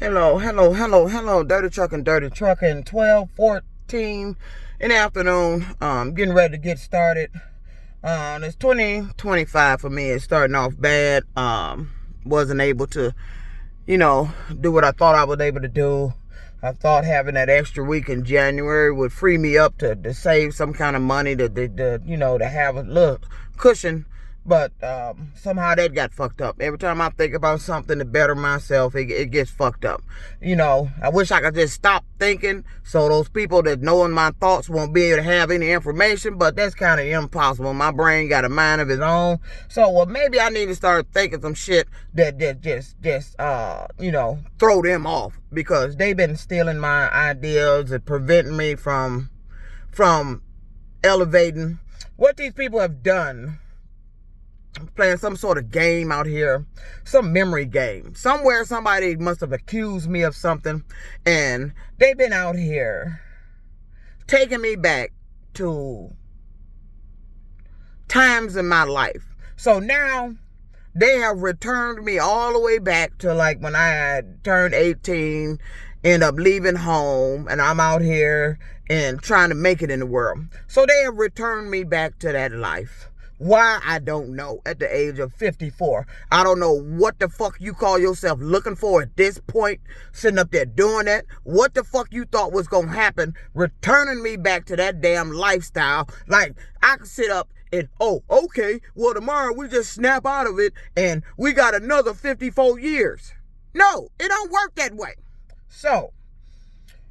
Hello. Dirty Trucking, 12:14 in the afternoon. Getting ready to get started. It's 2025 for me. It's starting off bad. Wasn't able to, do what I thought I was able to do. I thought having that extra week in January would free me up to save some kind of money to have a little cushion. But somehow that got fucked up. Every time I think about something to better myself, it gets fucked up. I wish I could just stop thinking so those people that knowing my thoughts won't be able to have any information, but that's kind of impossible. My brain got a mind of its own. So, maybe I need to start thinking some shit that just throw them off, because they've been stealing my ideas and preventing me from elevating. What these people have done, playing some sort of game out here, some memory game. Somewhere somebody must have accused me of something, and they've been out here taking me back to times in my life. So now they have returned me all the way back to like when I had turned 18, end up leaving home, and I'm out here and trying to make it in the world. So they have returned me back to that life. Why, I don't know. At the age of 54, I don't know what the fuck you call yourself looking for at this point, sitting up there doing that. What the fuck you thought was gonna happen, returning me back to that damn lifestyle? Like, I could sit up and, okay, well, tomorrow we just snap out of it and we got another 54 years. No, it don't work that way. So,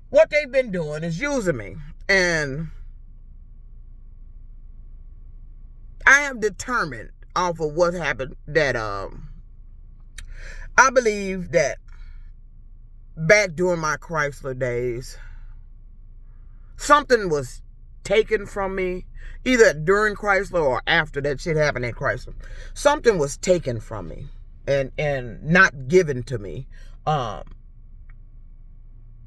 what they've been doing is using me, and I am determined off of what happened that I believe that back during my Chrysler days, something was taken from me, either during Chrysler or after that shit happened at Chrysler. Something was taken from me and not given to me.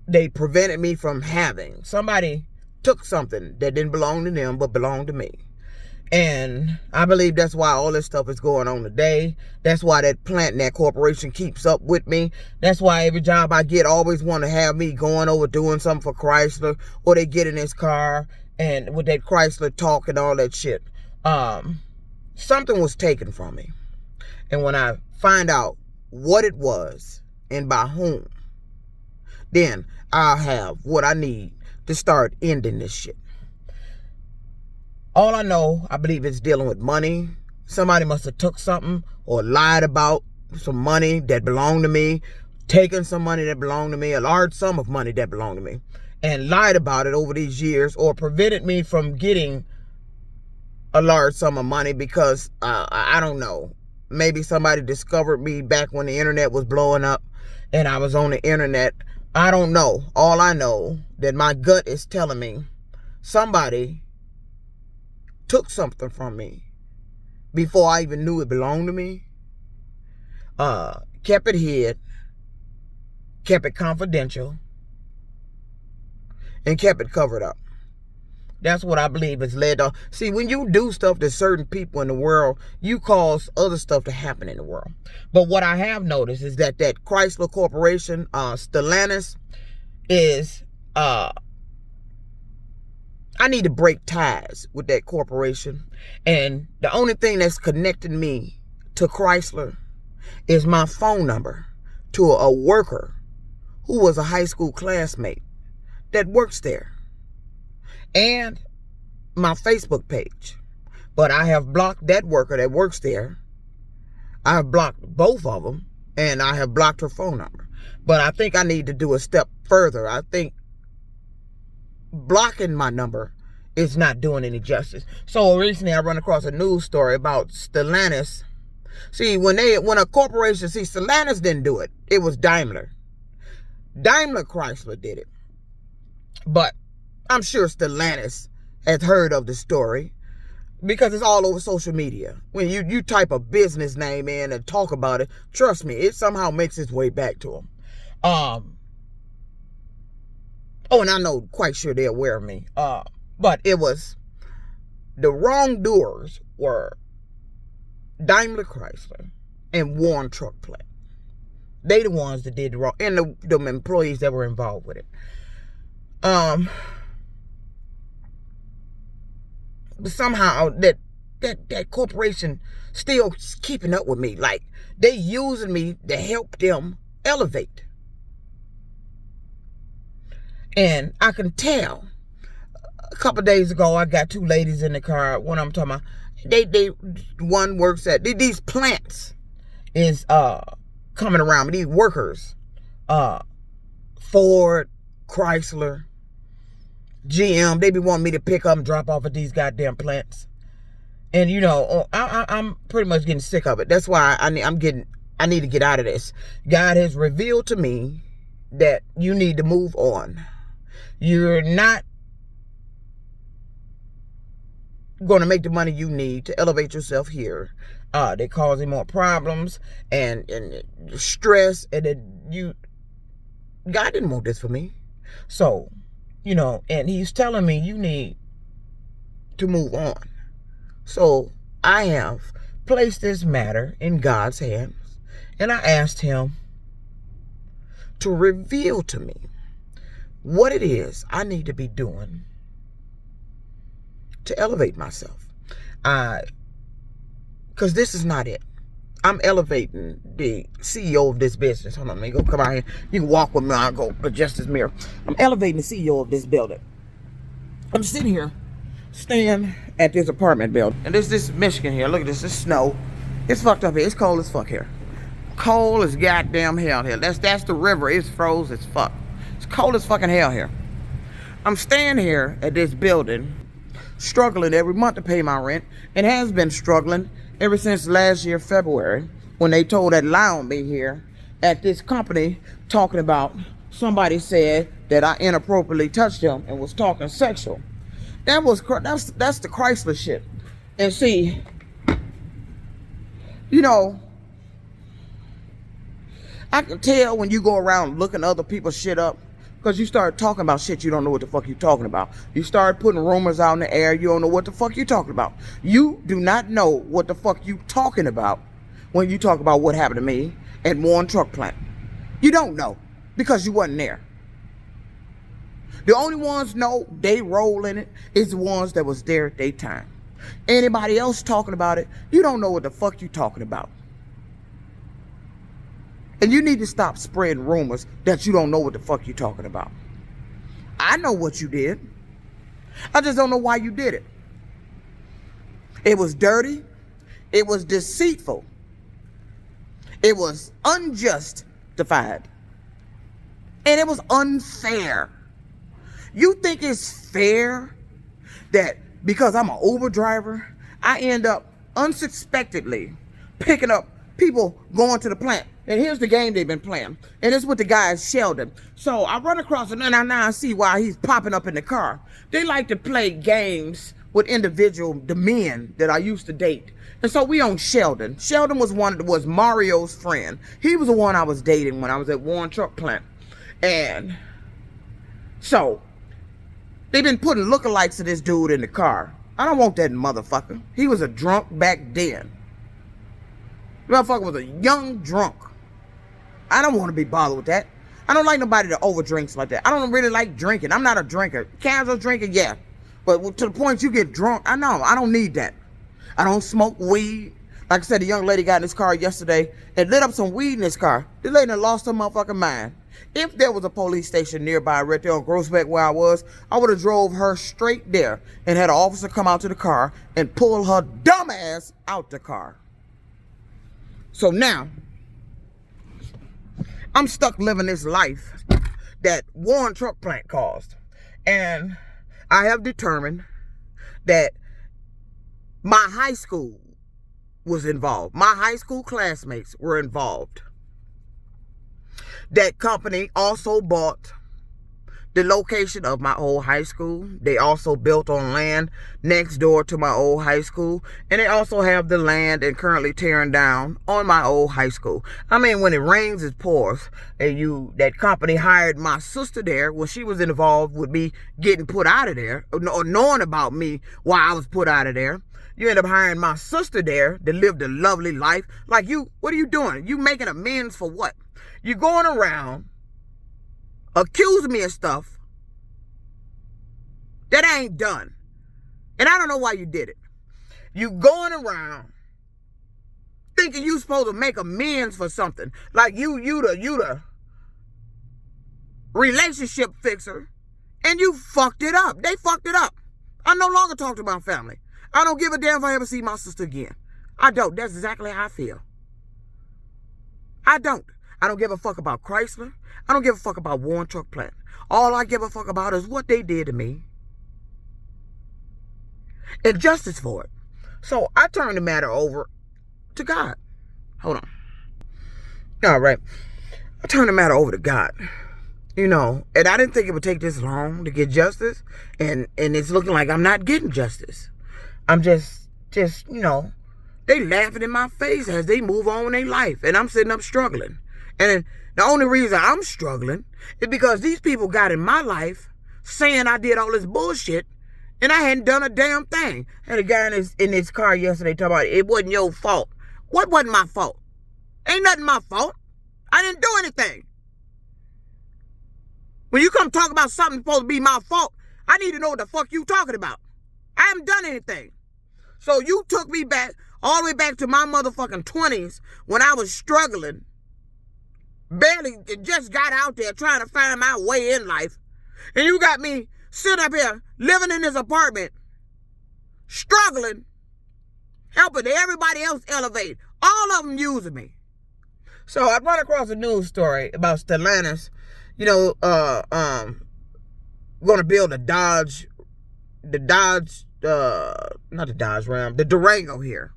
They prevented me from having. Somebody took something that didn't belong to them but belonged to me. And I believe that's why all this stuff is going on today. That's why that plant and that corporation keeps up with me. That's why every job I get always want to have me going over doing something for Chrysler, or they get in this car and with that Chrysler talk and all that shit. Something was taken from me. And when I find out what it was and by whom, then I'll have what I need to start ending this shit. All I know, I believe, is dealing with money. Somebody must have took something or lied about some money that belonged to me, taken some money that belonged to me, a large sum of money that belonged to me, and lied about it over these years, or prevented me from getting a large sum of money because, I don't know, maybe somebody discovered me back when the internet was blowing up and I was on the internet. I don't know. All I know that my gut is telling me somebody took something from me before I even knew it belonged to me, kept it hid, kept it confidential, and kept it covered up. That's what I believe has led to. See, when you do stuff to certain people in the world, you cause other stuff to happen in the world. But what I have noticed is that Chrysler Corporation, Stellantis, is I need to break ties with that corporation. And the only thing that's connecting me to Chrysler is my phone number to a worker who was a high school classmate that works there, and my Facebook page. But I have blocked that worker that works there. I have blocked both of them, and I have blocked her phone number. But I think I need to do a step further. I think blocking my number is not doing any justice. So recently I run across a news story about Stellantis. See, when a corporation, Stellantis didn't do it. It was Daimler Chrysler did it. But I'm sure Stellantis has heard of the story because it's all over social media. When you type a business name in and talk about it, trust me, it somehow makes its way back to them. And I know, quite sure they're aware of me. But it was, the wrongdoers were Daimler Chrysler and Warren Truck Plant. They the ones that did the wrong, and the employees that were involved with it. But somehow that corporation still keeping up with me. Like, they using me to help them elevate. And I can tell. A couple of days ago, I got 2 ladies in the car. One I'm talking about, one works at these plants is coming around. These workers, Ford, Chrysler, GM, they be wanting me to pick up and drop off at these goddamn plants. And you know, I'm pretty much getting sick of it. That's why I need to get out of this. God has revealed to me that you need to move on. You're not going to make the money you need to elevate yourself here. They're causing more problems and stress, and God didn't want this for me. So, you know, and he's telling me you need to move on. So I have placed this matter in God's hands, and I asked him to reveal to me what it is I need to be doing to elevate myself. Because this is not it. I'm elevating the CEO of this business. Hold on, let me go come out here. You can walk with me. I'll go adjust this mirror. I'm elevating the CEO of this building. I'm sitting here, staying at this apartment building. And this Michigan here. Look at this. It's snow. It's fucked up here. It's cold as fuck here. Cold as goddamn hell here. That's the river. It's froze as fuck. It's cold as fucking hell here. I'm staying here at this building, struggling every month to pay my rent, and has been struggling ever since last year, February, when they told that lie on me here at this company, talking about somebody said that I inappropriately touched them and was talking sexual. That's the Chrysler shit. And see, you know, I can tell when you go around looking other people's shit up, because you start talking about shit you don't know what the fuck you're talking about. You start putting rumors out in the air, you don't know what the fuck you're talking about. You do not know what the fuck you talking about when you talk about what happened to me at one truck plant. You don't know, because you wasn't there. The only ones know they roll in it is the ones that was there at their time. Anybody else talking about it, you don't know what the fuck you talking about. And you need to stop spreading rumors that you don't know what the fuck you're talking about. I know what you did. I just don't know why you did it. It was dirty. It was deceitful. It was unjustified. And it was unfair. You think it's fair that because I'm an Uber driver, I end up unsuspectedly picking up people going to the plant? And here's the game they've been playing. And it's with the guy Sheldon. So I run across him, and now I see why he's popping up in the car. They like to play games with the men that I used to date. And so we on Sheldon. Sheldon was Mario's friend. He was the one I was dating when I was at Warren Truck Plant. And so they've been putting lookalikes of this dude in the car. I don't want that motherfucker. He was a drunk back then. The motherfucker was a young drunk. I don't want to be bothered with that. I don't like nobody that overdrinks like that. I don't really like drinking. I'm not a drinker. Casual drinker, yeah. But to the point you get drunk, I don't need that. I don't smoke weed. Like I said, a young lady got in this car yesterday and lit up some weed in this car. This lady done lost her motherfucking mind. If there was a police station nearby right there on Grossbeck where I was, I would have drove her straight there and had an officer come out to the car and pull her dumb ass out the car. So now, I'm stuck living this life that Warren Truck Plant caused. And I have determined that my high school was involved. My high school classmates were involved. That company also bought the location of my old high school. They also built on land next door to my old high school. And they also have the land and currently tearing down on my old high school. I mean, when it rains, it pours. And that company hired my sister there when she was involved with me getting put out of there, or knowing about me while I was put out of there. You end up hiring my sister there that lived a lovely life. Like you, what are you doing? You making amends for what? You going around accusing me of stuff that I ain't done. And I don't know why you did it. You going around thinking you supposed to make amends for something. Like you the relationship fixer, and you fucked it up. They fucked it up. I no longer talk to my family. I don't give a damn if I ever see my sister again. I don't. That's exactly how I feel. I don't. I don't give a fuck about Chrysler. I don't give a fuck about Warren Truck Plant. All I give a fuck about is what they did to me and justice for it. So I turned the matter over to God. Hold on. All right. I turned the matter over to God. You know, and I didn't think it would take this long to get justice. And it's looking like I'm not getting justice. I'm just, you know, they laughing in my face as they move on in their life. And I'm sitting up struggling. And the only reason I'm struggling is because these people got in my life saying I did all this bullshit and I hadn't done a damn thing. I had a guy in his car yesterday talking about it wasn't your fault. What wasn't my fault? Ain't nothing my fault. I didn't do anything. When you come talk about something supposed to be my fault, I need to know what the fuck you talking about. I haven't done anything. So you took me back, all the way back to my motherfucking 20s when I was struggling, barely just got out there trying to find my way in life. And you got me sitting up here living in this apartment, struggling, helping everybody else elevate. All of them using me. So I run across a news story about Stellantis, you know, going to build a not the Dodge Ram, the Durango here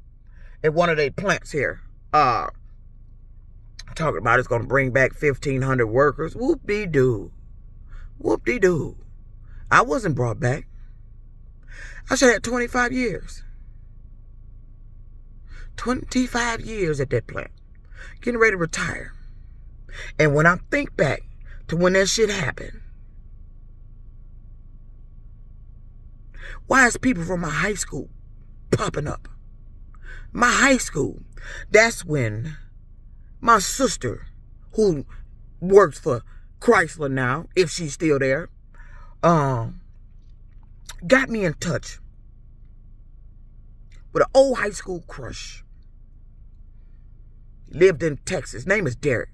at one of their plants here. Talking about it's going to bring back 1,500 workers. Whoop-de-doo. Whoop-de-doo. I wasn't brought back. I should have had 25 years. 25 years at that plant. Getting ready to retire. And when I think back to when that shit happened, why is people from my high school popping up? My high school. That's when my sister, who works for Chrysler now, if she's still there, got me in touch with an old high school crush. He lived in Texas. His name is Derek.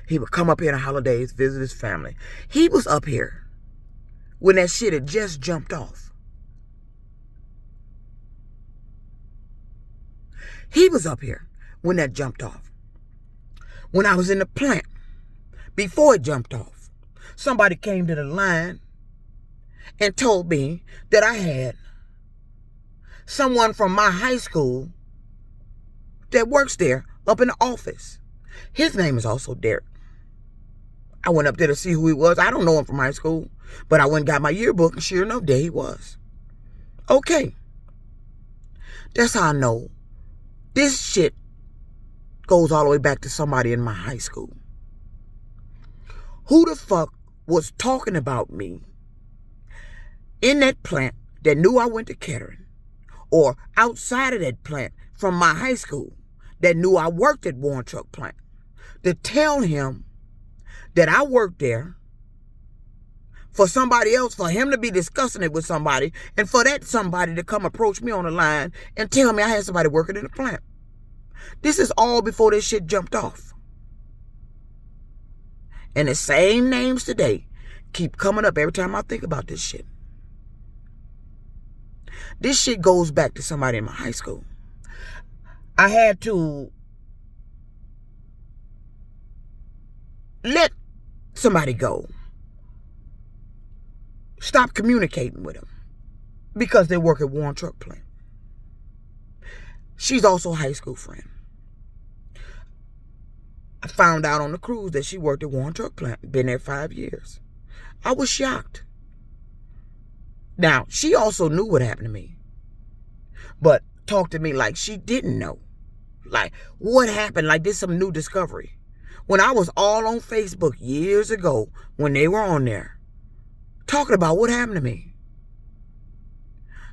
He would come up here on holidays, visit his family. He was up here when that shit had just jumped off. He was up here when that jumped off. When I was in the plant, before it jumped off, somebody came to the line and told me that I had someone from my high school that works there up in the office. His name is also Derek. I went up there to see who he was. I don't know him from high school, but I went and got my yearbook, and sure enough, there he was. Okay. That's how I know this shit goes all the way back to somebody in my high school. Who the fuck was talking about me in that plant that knew I went to Kettering, or outside of that plant from my high school that knew I worked at Warren Truck Plant, to tell him that I worked there, for somebody else, for him to be discussing it with somebody, and for that somebody to come approach me on the line and tell me I had somebody working in the plant. This is all before this shit jumped off. And the same names today keep coming up every time I think about this shit. This shit goes back to somebody in my high school. I had to let somebody go. Stop communicating with them because they work at Warren Truck Plant. She's also a high school friend. I found out on the cruise that she worked at Warren Truck Plant. Been there 5 years. I was shocked. Now, she also knew what happened to me, but talked to me like she didn't know. Like, what happened? Like, this some new discovery. When I was all on Facebook years ago, when they were on there, talking about what happened to me.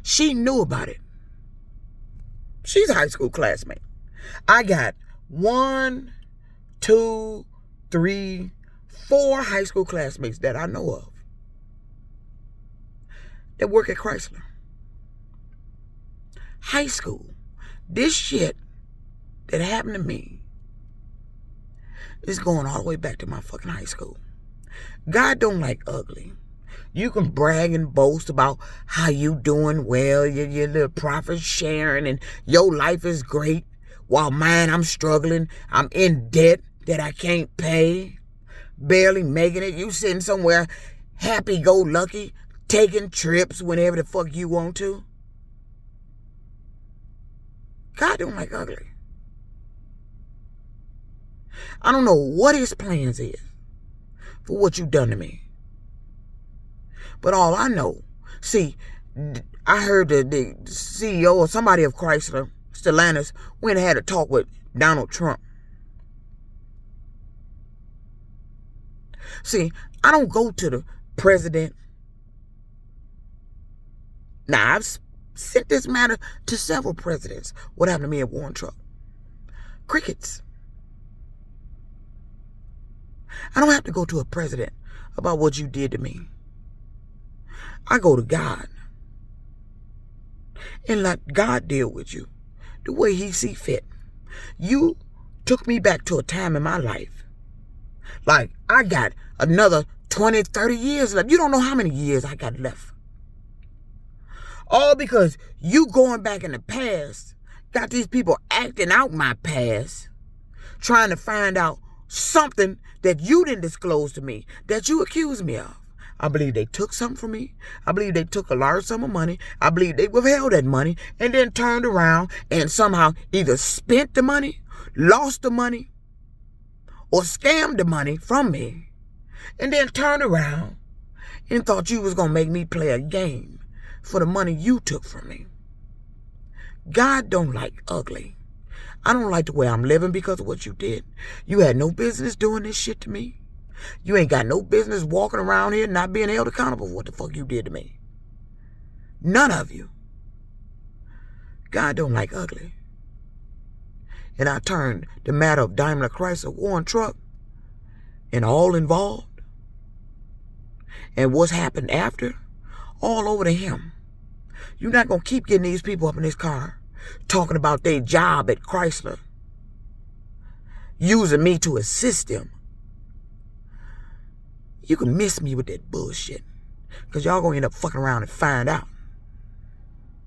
She knew about it. She's a high school classmate. I got 1, 2, 3, 4 high school classmates that I know of that work at Chrysler. High school. This shit that happened to me is going all the way back to my fucking high school. God don't like ugly. You can brag and boast about how you doing well, your little profit sharing, and your life is great. While mine, I'm struggling. I'm in debt that I can't pay. Barely making it. You sitting somewhere happy-go-lucky, taking trips whenever the fuck you want to. God don't like ugly. I don't know what his plans is for what you done to me. But all I know, see, I heard the CEO or somebody of Chrysler, Stellantis, went and had a talk with Donald Trump. See, I don't go to the president. Now, I've sent this matter to several presidents. What happened to me at War and Truck? Crickets. I don't have to go to a president about what you did to me. I go to God and let God deal with you the way he see fit. You took me back to a time in my life. Like, I got another 20, 30 years left. You don't know how many years I got left. All because you going back in the past got these people acting out my past, trying to find out something that you didn't disclose to me, that you accused me of. I believe they took something from me. I believe they took a large sum of money. I believe they withheld that money and then turned around and somehow either spent the money, lost the money, or scammed the money from me, and then turned around and thought you was going to make me play a game for the money you took from me. God don't like ugly. I don't like the way I'm living because of what you did. You had no business doing this shit to me. You ain't got no business walking around here not being held accountable for what the fuck you did to me. None of you. God don't like ugly. And I turned the matter of Daimler Chrysler War and Truck and all involved and what's happened after all over to him. You're not going to keep getting these people up in this car talking about their job at Chrysler, using me to assist them. You can miss me with that bullshit, because y'all going to end up fucking around and find out.